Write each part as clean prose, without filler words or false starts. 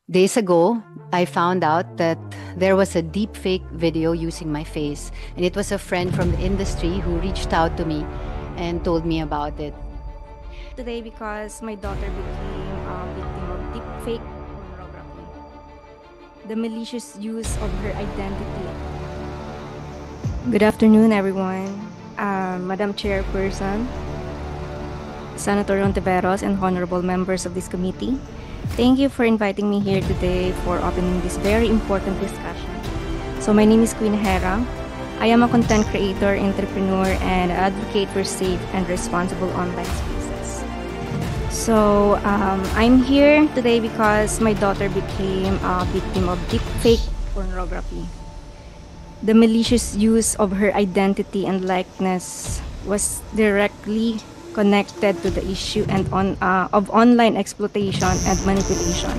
Days ago, I found out that there was a deepfake video using my face, and it was a friend from the industry who reached out to me and told me about it. Today because my daughter became a victim of deepfake pornography. The malicious use of her identity. Good afternoon, everyone. Madam Chairperson, Senator Rontiveros, and honorable members of this committee. Thank you for inviting me here today for opening this very important discussion. So my name is Queen Hera. I am a content creator, entrepreneur, and advocate for safe and responsible online spaces. So I'm here today because my daughter became a victim of deepfake pornography. The malicious use of her identity and likeness was directly connected to the issue of online exploitation and manipulation.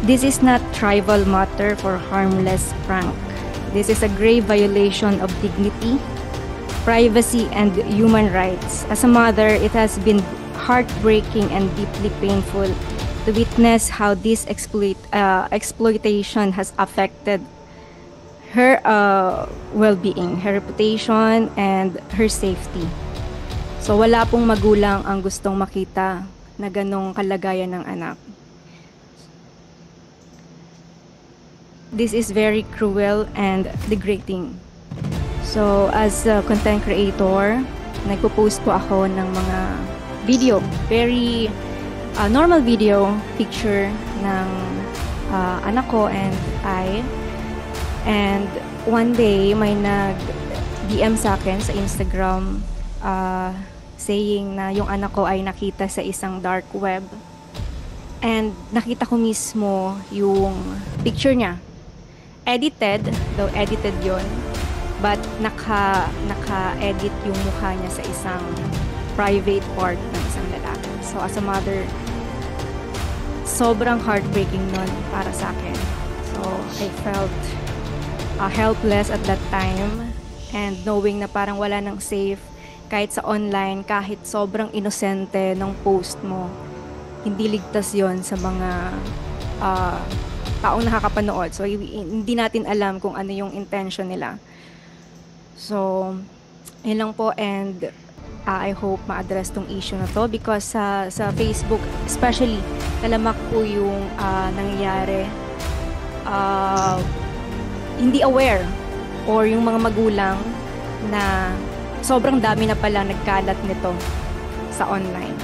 This is not trivial matter for harmless prank. This is a grave violation of dignity, privacy, and human rights. As a mother, it has been heartbreaking and deeply painful to witness how this exploitation has affected her well-being, her reputation, and her safety. So wala pong magulang ang gustong makita na ganong kalagayan ng anak. This is very cruel and degrading. So as a content creator, nagpo-post po ako ng mga video, very normal video, picture ng anak ko and I. And one day, may nag-DM sa akin sa Instagram saying na yung anak ko ay nakita sa isang dark web. And nakita ko mismo yung picture niya. Edited, though edited yon, but naka-edit yung mukha niya sa isang private part ng isang lalaki. So as a mother, sobrang heartbreaking nun para sa akin. So I felt helpless at that time, and knowing na parang wala nang safe kahit sa online, kahit sobrang inosente ng post mo, hindi ligtas yon sa mga taong nakakapanood. So hindi natin alam kung ano yung intention nila. So yun lang po, and I hope ma-address tong issue na to because sa Facebook especially, talamak po yung nangyayari. Hindi aware or yung mga magulang na sobrang dami na pala nagkalat nito sa online.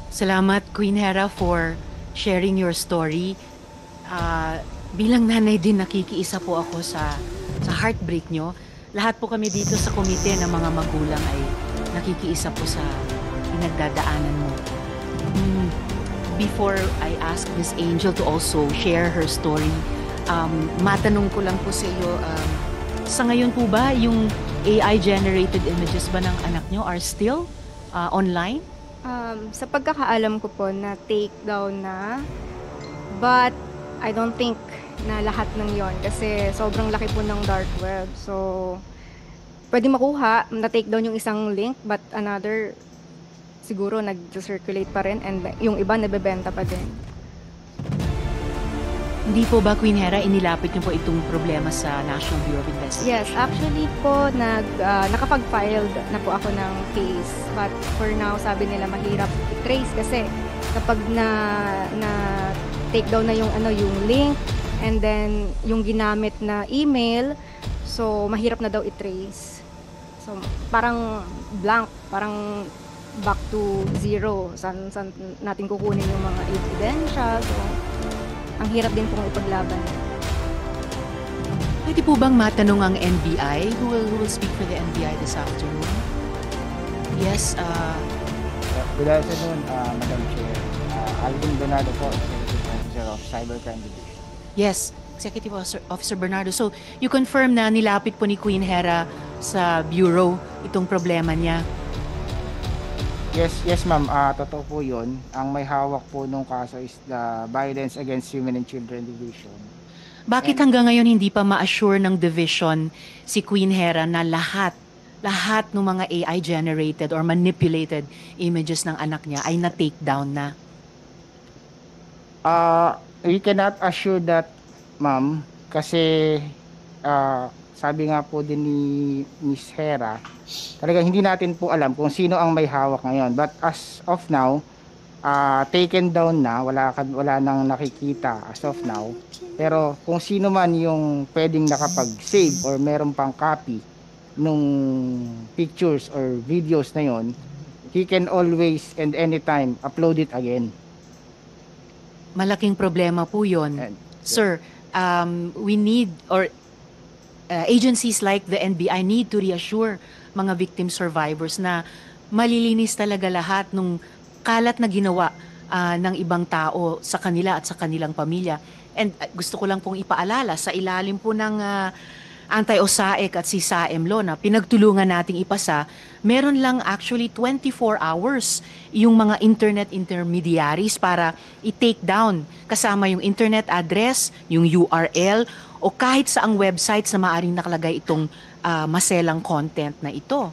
Salamat, Queen Hera, for sharing your story. Bilang nanay din, nakikiisa po ako sa heartbreak nyo. Lahat po kami dito sa komite ng mga magulang ay nakikiisa po sa pinagdadaanan mo. Before I ask Miss Angel to also share her story, matanong ko lang po sa iyo, sa ngayon po ba yung AI-generated images ba ng anak nyo are still online? Sa pagkakaalam ko po na take down na, but I don't think na lahat ng yon kasi sobrang laki po ng dark web. So, pwede makuha, na-take down yung isang link, but another siguro nag-circulate pa rin, and yung iba nabebenta pa din. Hindi po ba, Queen Hera, inilapit niyo po itong problema sa National Bureau of Investigation? Yes, actually po, nakapag-filed na po ako ng case. But for now, sabi nila mahirap i-trace kasi kapag take down na yung link and then yung ginamit na email, so mahirap na daw i-trace. So parang blank, parang back to zero. Saan natin kukunin yung mga ebidensya. So ang hirap din pong ipaglaban. Pwede po bang matanong ang NBI? Who will speak for the NBI this afternoon? Yes. Good afternoon, Madam Chair. Alvin Bernardo po, Executive Officer of Cybercrime Division. Yes, Executive Officer Bernardo. So, you confirm na nilapit po ni Queen Hera sa Bureau itong problema niya? Yes ma'am, totoo po yun. Ang may hawak po nung kaso is the Violence Against Women and Children Division. Bakit hanggang ngayon hindi pa ma-assure ng division si Queen Hera na lahat lahat ng mga AI-generated or manipulated images ng anak niya ay na-take down na? We cannot assure that, ma'am, kasi sabi nga po din ni Miss Hera, talaga hindi natin po alam kung sino ang may hawak ngayon. But as of now, taken down na, wala nang nakikita as of now. Pero kung sino man yung pwedeng nakapag-save or meron pang copy nung pictures or videos na yon, he can always and anytime upload it again. Malaking problema po yun. And, Sir, we need, or agencies like the NBI need to reassure mga victim survivors na malilinis talaga lahat ng kalat na ginawa ng ibang tao sa kanila at sa kanilang pamilya. And gusto ko lang pong ipaalala sa ilalim po ng anti-OSAEC at CSAEM law na pinagtulungan nating ipasa, meron lang actually 24 hours yung mga internet intermediaries para i-take down kasama yung internet address, yung URL, o kahit saang websites na maaring nakalagay itong maselang content na ito.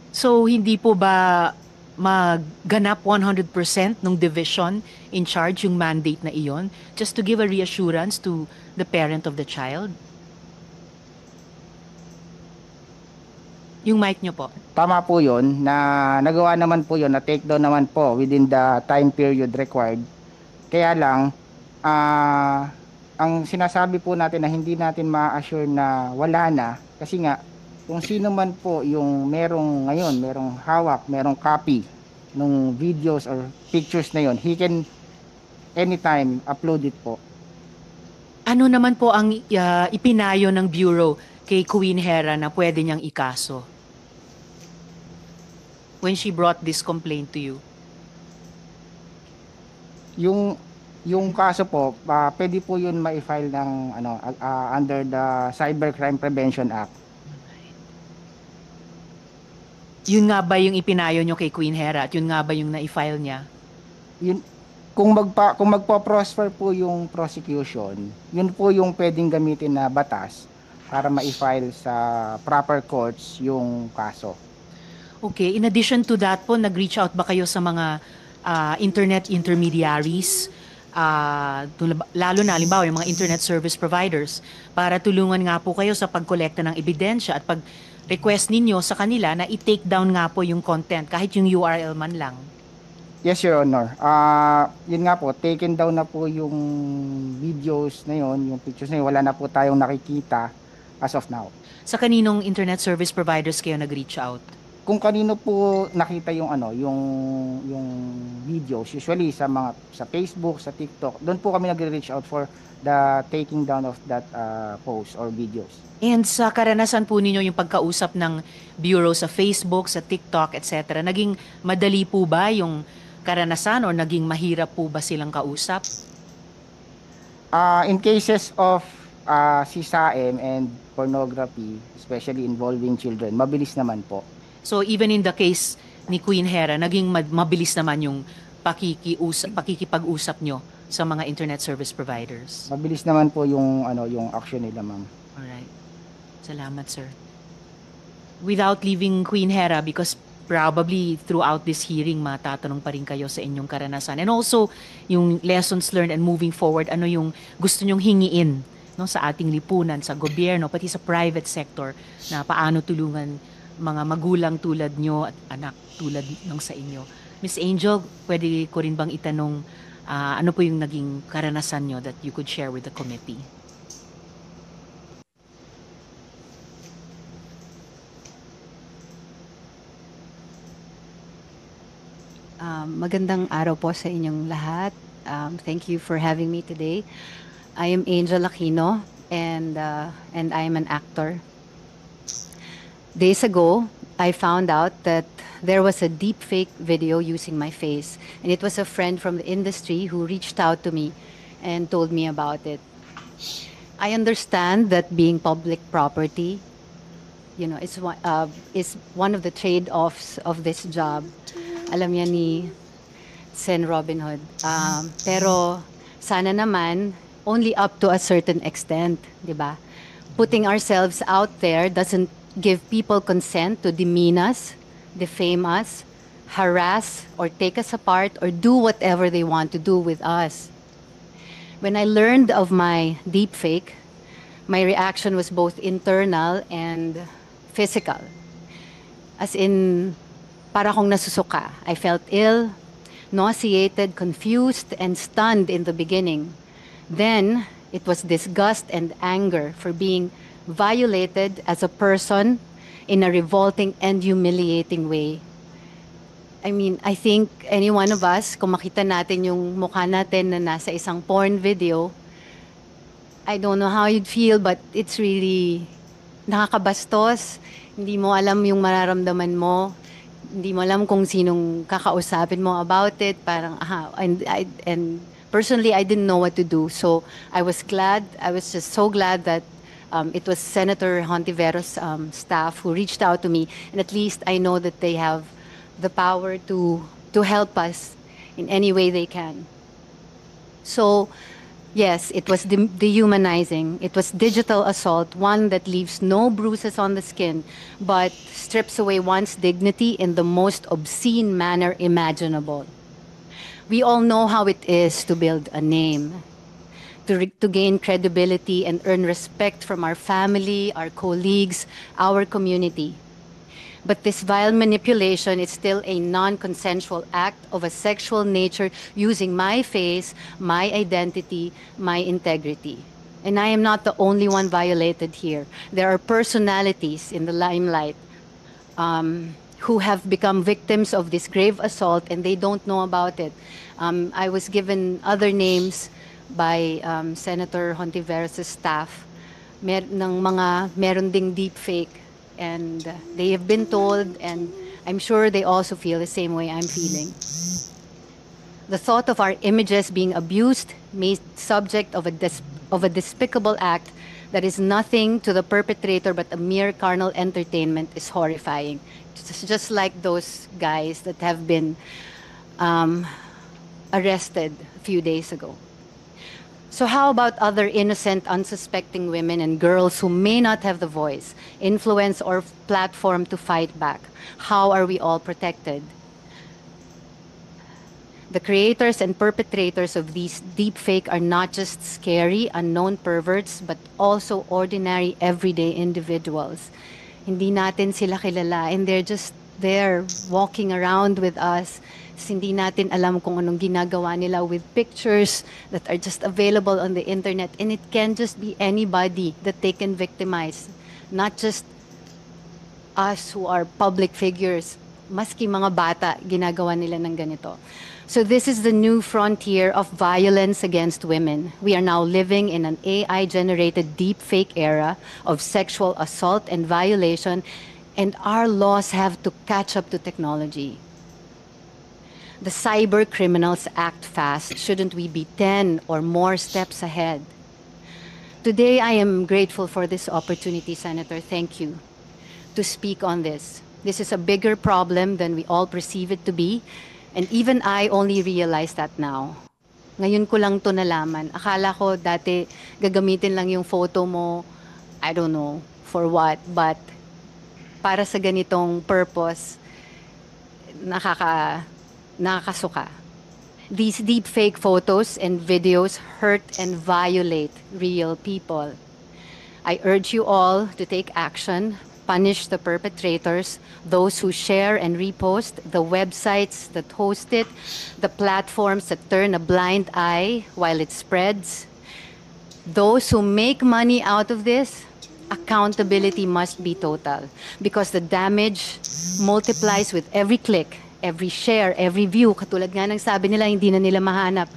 So hindi po ba magganap 100% ng division in charge yung mandate na iyon just to give a reassurance to the parent of the child? Yung mic nyo po. tama po yun, na nagawa naman po yun, na take down naman po within the time period required. Kaya lang, ang sinasabi po natin na hindi natin ma-assure na wala na, kasi nga, kung sino man po yung merong ngayon, merong hawak, merong copy ng videos or pictures na yon, he can anytime upload it po. Ano naman po ang ipinayo ng Bureau kay Queen Hera na pwede niyang ikaso when she brought this complaint to you? Yung kaso po, pwede po yun ma-file ng under the Cybercrime Prevention Act. Yun nga ba yung ipinayo nyo kay Queen Hera at yun nga ba yung na-file niya? Yun, kung magpo-prosper po yung prosecution, yun po yung pwedeng gamitin na batas para ma-file sa proper courts yung kaso. Okay, in addition to that po, nag-reach out ba kayo sa mga internet intermediaries, lalo na halimbawa yung mga internet service providers, para tulungan nga po kayo sa pagkolekta ng ebidensya at pag-request ninyo sa kanila na i-take down nga po yung content, kahit yung URL man lang? Yes, Your Honor. Yun nga po, taken down na po yung videos na yun, yung pictures na yun, wala na po tayong nakikita as of now. Sa kaninong internet service providers kayo nag-reach out? Kung kanino po nakita yung yung videos, usually sa Facebook, sa TikTok, doon po kami nagre-reach out for the taking down of that posts or videos. And sa karanasan po ninyo yung pagkausap ng Bureau sa Facebook, sa TikTok, etc., naging madali po ba yung karanasan o naging mahirap po ba silang kausap? In cases of CSAEM and pornography, especially involving children, mabilis naman po. So even in the case ni Queen Hera, naging mabilis naman yung pakikipag-usap nyo sa mga internet service providers? Mabilis naman po yung action nila, ma'am. Alright. Salamat, sir. Without leaving Queen Hera, because probably throughout this hearing, matatanong pa rin kayo sa inyong karanasan. And also, yung lessons learned and moving forward, ano yung gusto nyong hingiin sa ating lipunan, sa gobyerno, pati sa private sector, na paano tulungan mga magulang tulad nyo at anak tulad ng sa inyo. Miss Angel, pwede ko rin bang itanong ano po yung naging karanasan nyo that you could share with the committee? Magandang araw po sa inyong lahat. Thank you for having me today. I am Angel Aquino, and I am an actor. Days ago, I found out that there was a deep fake video using my face, and it was a friend from the industry who reached out to me and told me about it. I understand that being public property, is one of the trade-offs of this job. Alam yan ni Sen Robin Hood. Pero sana naman only up to a certain extent, di ba? Putting ourselves out there doesn't give people consent to demean us, defame us, harass or take us apart or do whatever they want to do with us. When I learned of my deepfake, my reaction was both internal and physical. As in, para akong nasusuka. I felt ill, nauseated, confused, and stunned in the beginning. Then, it was disgust and anger for being violated as a person in a revolting and humiliating way. I mean, I think any one of us, kung makita natin yung mukha natin na nasa isang porn video, I don't know how you'd feel, but it's really nakakabastos. Hindi mo alam yung mararamdaman mo. Hindi mo alam kung sinong kakausapin mo about it. Parang, and personally, I didn't know what to do. So I was glad, I was just so glad that it was Senator Hontiveros' staff who reached out to me. And at least I know that they have the power to help us in any way they can. So, yes, it was dehumanizing. It was digital assault, one that leaves no bruises on the skin, but strips away one's dignity in the most obscene manner imaginable. We all know how it is to build a name, to gain credibility and earn respect from our family, our colleagues, our community. But this vile manipulation is still a non-consensual act of a sexual nature using my face, my identity, my integrity. And I am not the only one violated here. There are personalities in the limelight who have become victims of this grave assault and they don't know about it. I was given other names by Senator Hontiveros' staff meron ding deepfake. And they have been told, and I'm sure they also feel the same way I'm feeling. The thought of our images being abused, made subject of a despicable act that is nothing to the perpetrator but a mere carnal entertainment is horrifying. It's just like those guys that have been arrested a few days ago. So how about other innocent, unsuspecting women and girls who may not have the voice, influence, or platform to fight back? How are we all protected? The creators and perpetrators of these deepfake are not just scary, unknown perverts, but also ordinary, everyday individuals. Hindi natin sila kilala, and they're just there, walking around with us. Hindi natin alam kung anong ginagawa nila with pictures that are just available on the internet. And it can just be anybody that they can victimize. Not just us who are public figures. Maski mga bata, ginagawa nila ng ganito. So this is the new frontier of violence against women. We are now living in an AI-generated deepfake era of sexual assault and violation, and our laws have to catch up to technology. The cyber criminals act fast. Shouldn't we be 10 or more steps ahead? Today, I am grateful for this opportunity, Senator. Thank you, to speak on this. This is a bigger problem than we all perceive it to be, and even I only realize that now. Ngayon ko lang to nalaman. Akala ko dati gagamitin lang yung photo mo, I don't know, for what, but para sa ganitong purpose, nakakasuka. These deepfake photos and videos hurt and violate real people. I urge you all to take action, punish the perpetrators, those who share and repost, the websites that host it, the platforms that turn a blind eye while it spreads. Those who make money out of this, accountability must be total because the damage multiplies with every click, every share, every view. Katulad nga ng sabi nila, hindi na nila mahanap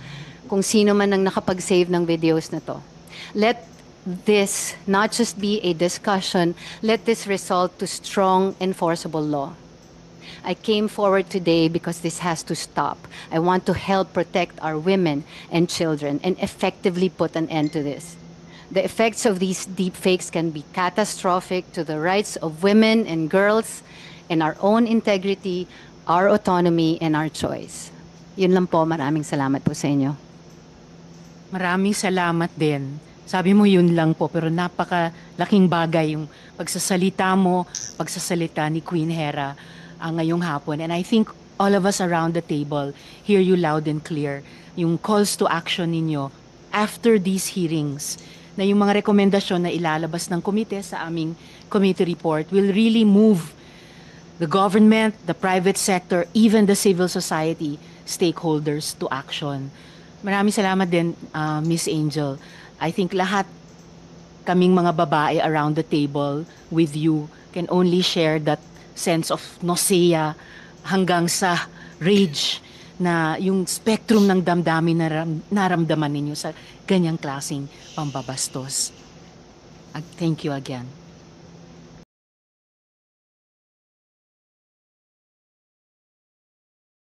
kung sino man ang nakapag-save ng videos na to. Let this not just be a discussion, let this result to strong enforceable law. I came forward today because this has to stop. I want to help protect our women and children and effectively put an end to this. The effects of these deepfakes can be catastrophic to the rights of women and girls and our own integrity, our autonomy, and our choice. Yun lang po, maraming salamat po sa inyo. Maraming salamat din Sabi mo yun lang po, pero napakalaking bagay yung pagsasalita mo, pagsasalita ni Queen Hera ngayong hapon. And I think all of us around the table hear you loud and clear. Yung calls to action ninyo after these hearings, na yung mga rekomendasyon na ilalabas ng komite sa aming committee report will really move the government, the private sector, even the civil society stakeholders to action. Maraming salamat din, Miss Angel. I think lahat kaming mga babae around the table with you can only share that sense of nausea hanggang sa rage na yung spectrum ng damdamin na naramdaman ninyo sa ganyang klaseng pambabastos. Thank you again.